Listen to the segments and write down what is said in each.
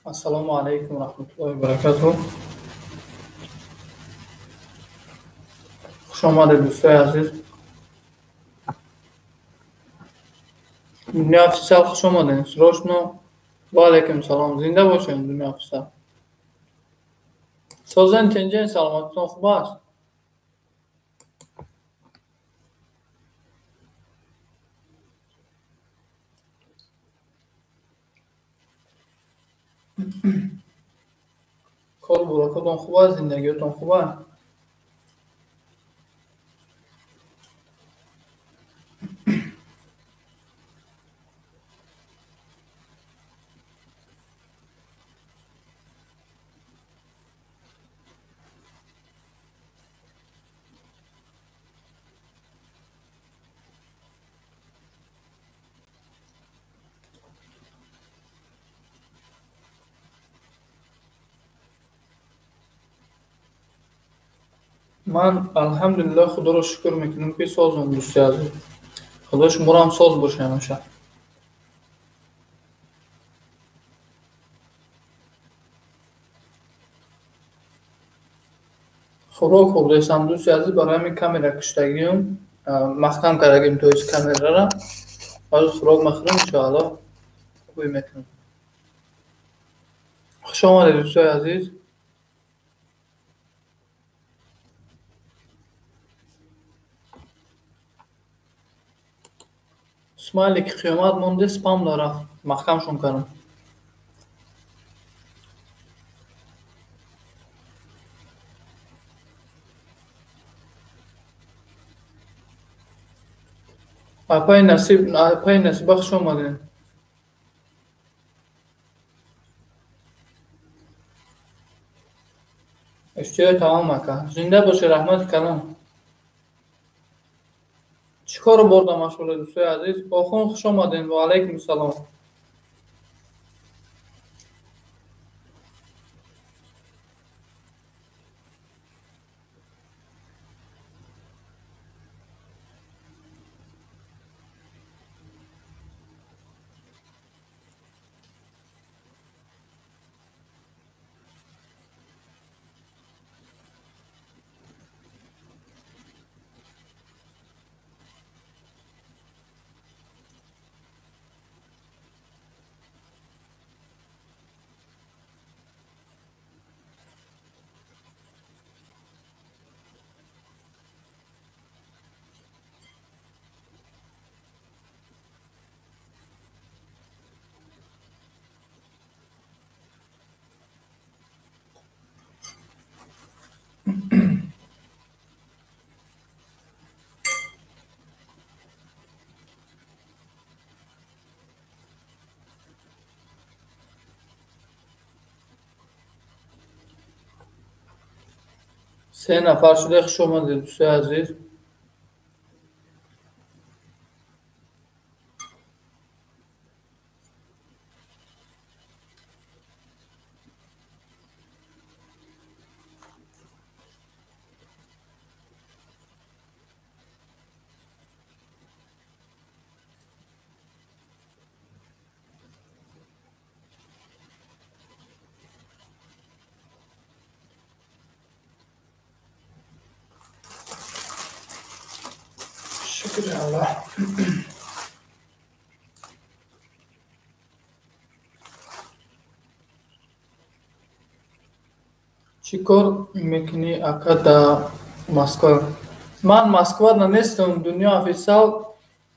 السلام علیکم و رحمت الله و برکاته. خوش آمدید دوستای عزیز. دنیا افسر خوش آمدین. سروشنو و علیکم سلام. زنده باشین دنیا افسر. سازن چنجین سلامتتون خوب است؟ کار برکتون خوب است؟ زندگیتون خوب است؟ من الحمدلله خدا رو شکر میکنم که سازم دوستای عزیز. خدا شما رو هم ساز باشه همیشه. خوراک خوردیسم دوستای عزیز. برای همین کامera کشتگیم مختم کردیم تو از کامera را. از خوراک مخوریم انشاءالله خوبی میکنم. خوش آمدید دوستای عزیز. اسماعیلی که قیامت مونده سپام داره محکمشون کنم. اپای نصیب خوش آمدین. اشتیای تمام مکه زنده باشه رحمت کلام. چیکار بردم مشغول دوستای عزیز؟ آخون خوش آمدین و علیکم السلام. سه نفر شده خوش آمدید دوستای عزیز. شکر الله. چی کار میکنی اکا در مسکو؟ من مسکو نیستم دنیا افیسال.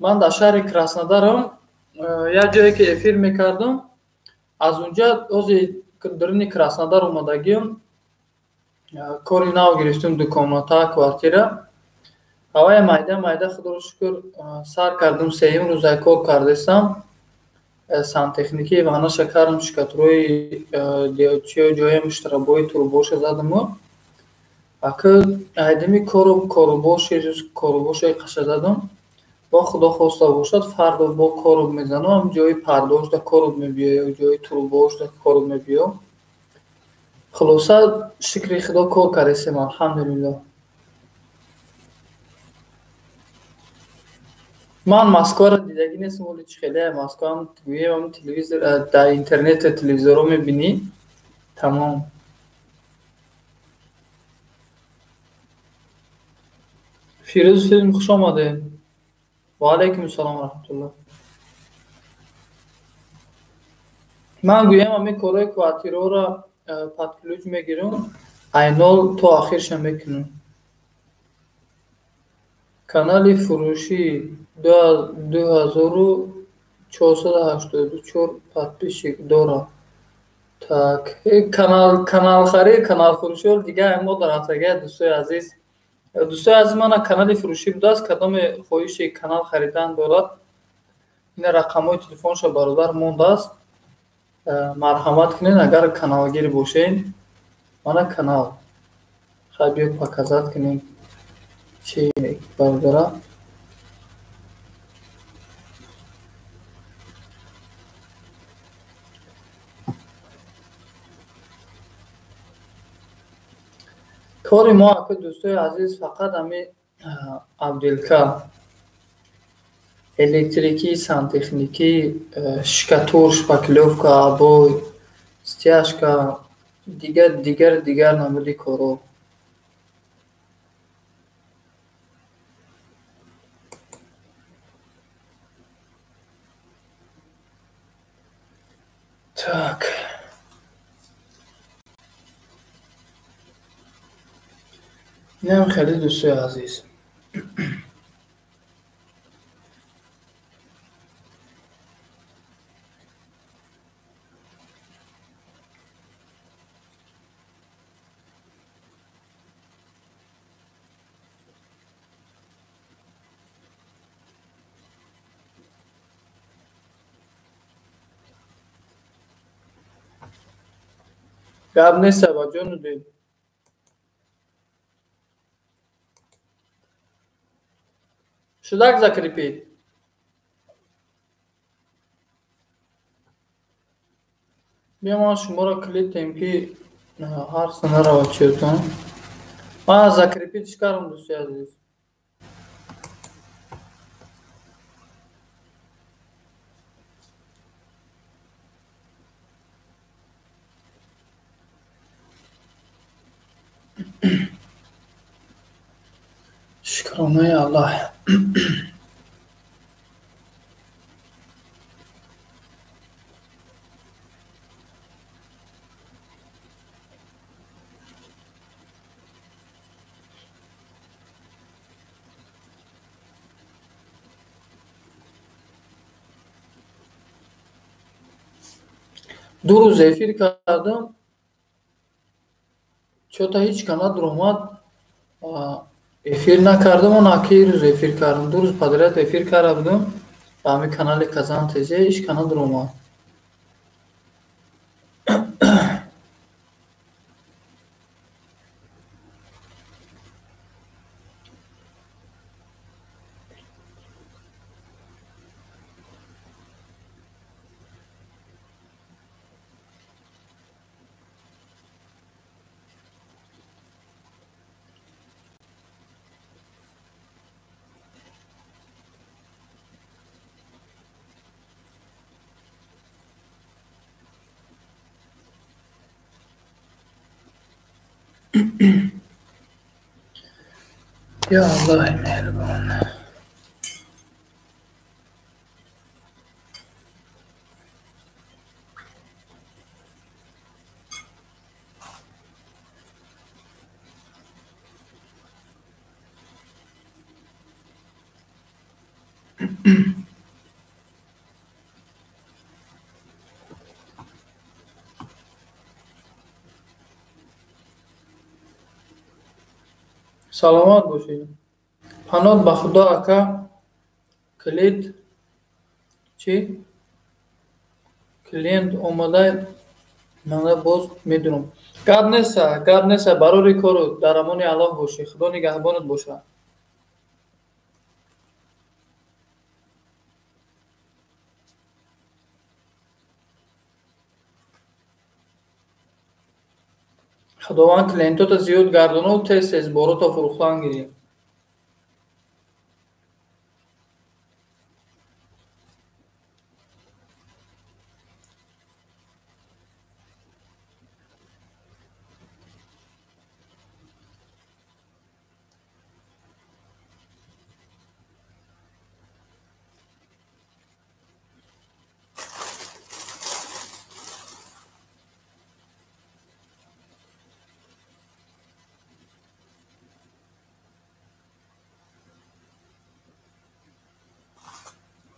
من در شهر کراسنودارم. یک جایی که افیر میکردم از اونجا از درون کراسنودار اومدگیم. کاری نو گرفتم دکاناتا کوارتیره. هوای майда خدا رو شکر سر کردم. سیم روزه کار کردستم. سانتехніکی و انا شکرم شکتروی دیوچی جای مشتربای توربوش زدم. اکه ایدمی کارو باشه قش زدم. با خدا خواسته باشد فردا با کارو میزنم جای پرداش دا کارو میبیه جای توربوش دا کارو میبیه. خلاصه شکر خدا کار کردیم الحمدلله. من مسکو را دیدگی نیستم ولی چه خیلی مسکو هم گویم تلویزیون در اینترنت تلویزیون رو میبینی تمام. فیروز فیلم خوش آمده. و علیکم السلام و رحمت الله. من گویم همه کارهای کواتیرو را پتکلوج میگیرم اینال تا آخرش میکنم. کانال فروشی 2484 подписчик دارم. Так, канал خرید канал фурӯшӣ дига мо дар ҳафтага дӯстои азиз. Дӯстои азиз мана канали фурӯшӣ будааст кадоме хоҳиши канал харидан дорад ин рақамҳои телефоншо бародар мондааст. Марҳамат кунед агар каналгир бошед мана канал хай биё паказат кунем чи бародара. کاری ما که دوستای عزیز فقط همین عبدالکا الکتریکی سانتخنیکی شکاتور شپاکلوفکا ابوی стяжка دیگر نمودی کارو. Так. اینم خیلی دوستای عزیز. گاب نیست با جون دید. شدک закрепить. بیام شما را کلیک کنیم که هر سنه را چیتون. ما закрепить چیکارم دوستی عزیز. شکرانه الله. دو روز افیر کردم چوتا هیچ کانال درآمد افیر نکردم و ناکی روز افیر کردم. دو روز پادرت افیر کرده بودم و همین کانال کازان تیزه هیچ کانال درآمد. یا الله مهربان. سلامت باشید. پناه به خدا اکا کلید چی؟ کلینت اومده من باز میدونم. گاب نیست برای کارو در امان الله باشی. خدا نگهبانت باشه. خداوند کلینتوتا زیاد گردانو تیز بارو تا فروختن گیری.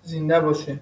زنده باشی.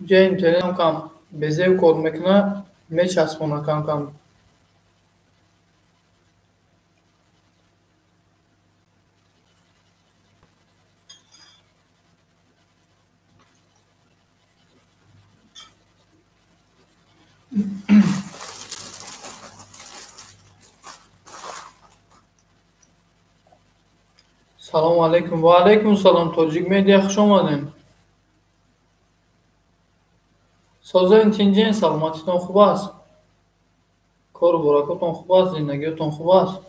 جا اینترنت کام بزیو کار میکنه میچسبونه کام. سلام علیکم. و علیکم سلام. تاجیک میدیا خوش آمدین. سازن تینجین سلامتیتون خوب است؟ کار و برکاتون خوب است؟ زندگیتون خوب است؟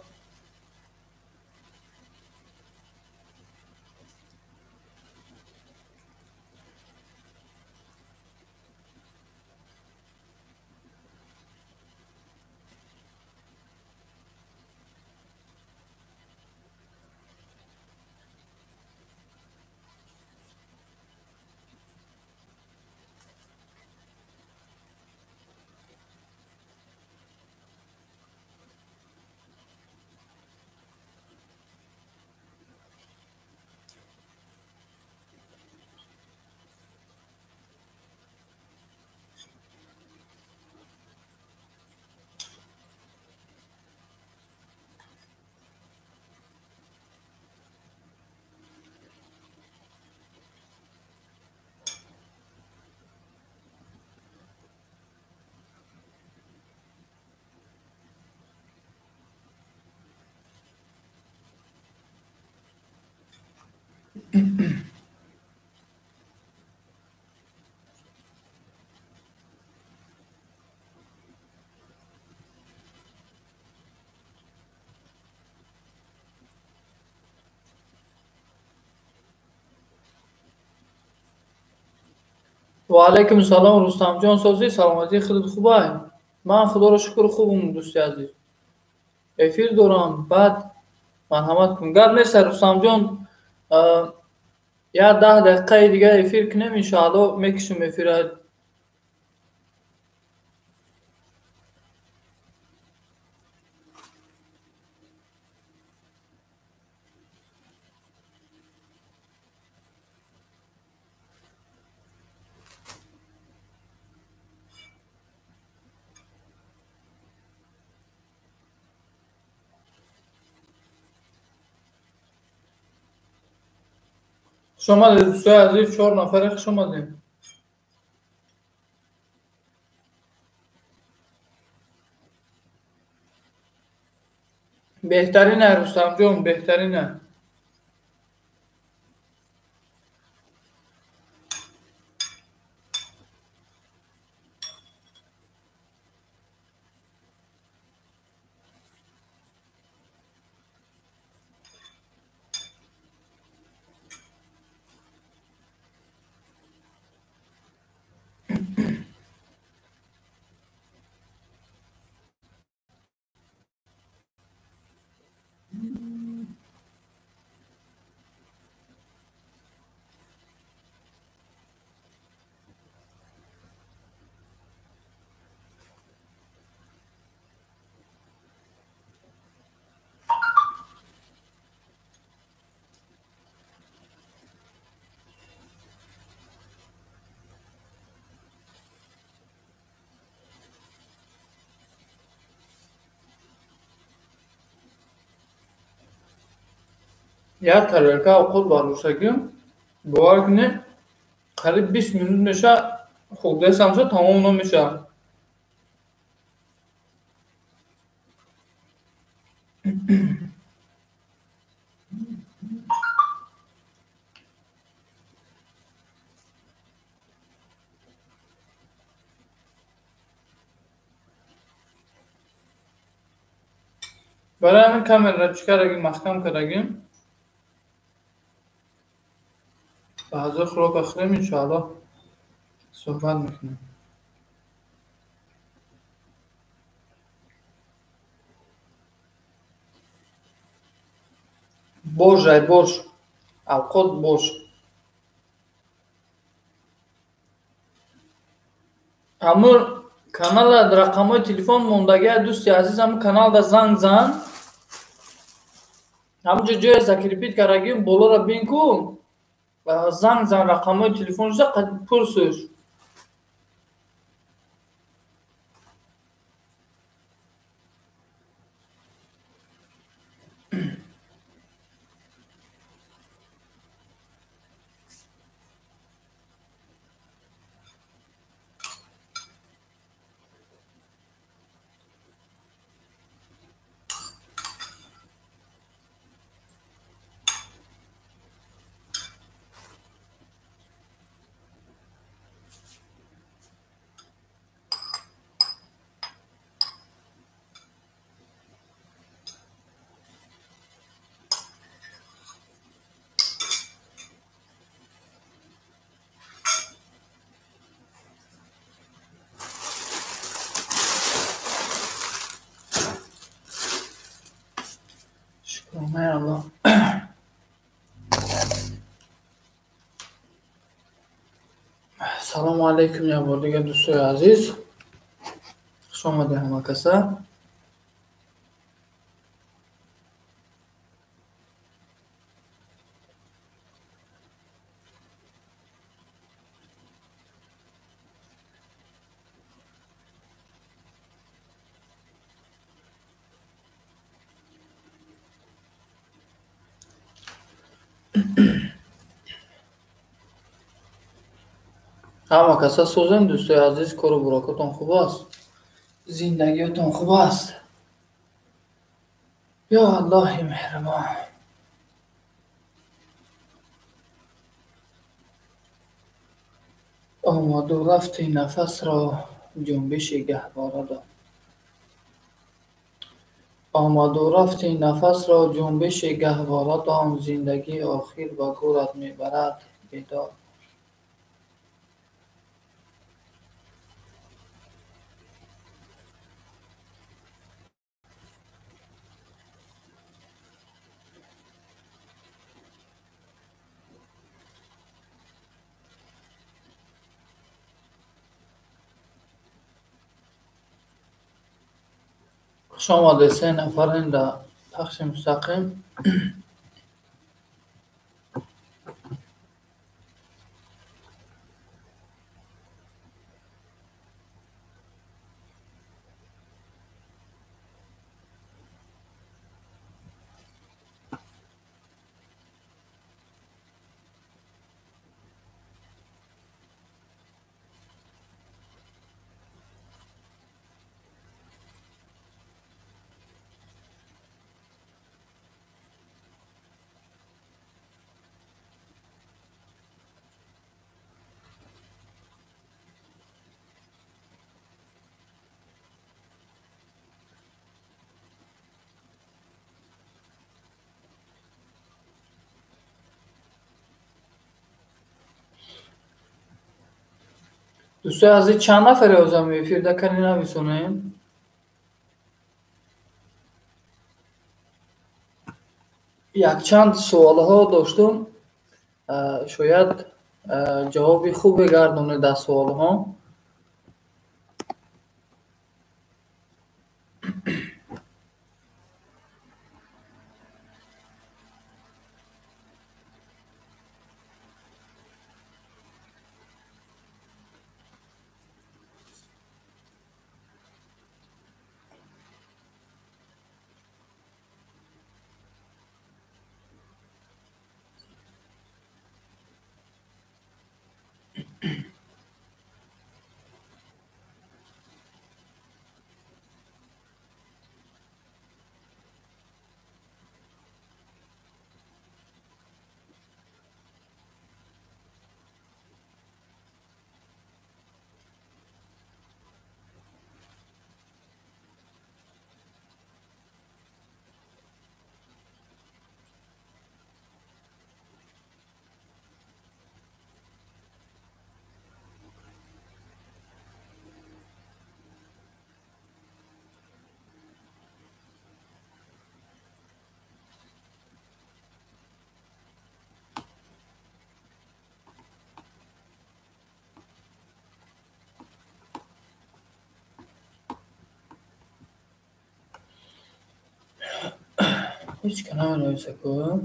و علیکم سلام رستم جان. سازی سلامتی خودت خوبه؟ من خدا رو شکر خوبم دوستی عزیز. افیر دارم بعد مرحمت کن. گر نیست رستم جان، یا 10 دقیقه دیگه افیر کنیم انشاءالله میکشیم افیر. شما دوستای عزیز 4 نفره خوش آمدین. بهترینه رستم جان، بهترینه. یک тарелка овқот бардоштагим, бовар кунед қариб 20 минут меша, хурдесамша тамом намеша. барои ҳамин камераро чӣ кардагим, маҳкам кардагим. ба ҳазор хӯрок охирем иншоалло суҳбат мекунем. бош ай бош, овқот бош. ҳамун канала рақамҳои телефон мондагия дӯсти азиз, ҳамун каналда занг зан, ҳамунҷо ҷояса ки репит кардагим болора бинкун, занг зан рақамҳои телефонашда пурсуш. شکرانه الله. салому алейкум як бор дигар дӯстои азиз, хуш омадед ҳама каса. ҳама каса сӯзем дӯстои азиз, кору бурокотон хуб аст? Зиндагиётон хуб аст? ё Аллоҳи меҳрабон. омоду рафти нафасро ҷунбиши гаҳвора дод. омаду рафти нафасро ҷунбиши гаҳвора дон, зиндагӣ охир ба гӯрат мебарад бедор. хуш омадед се нафарин дар пахши мустақим. дӯстои азиз, чанд нафаре ҳозир эфирда кани нависонем? якчанд суолҳо доштум, шояд ҷавоби хубе гардонед дар суолҳо. هیچ که نمی نویسه که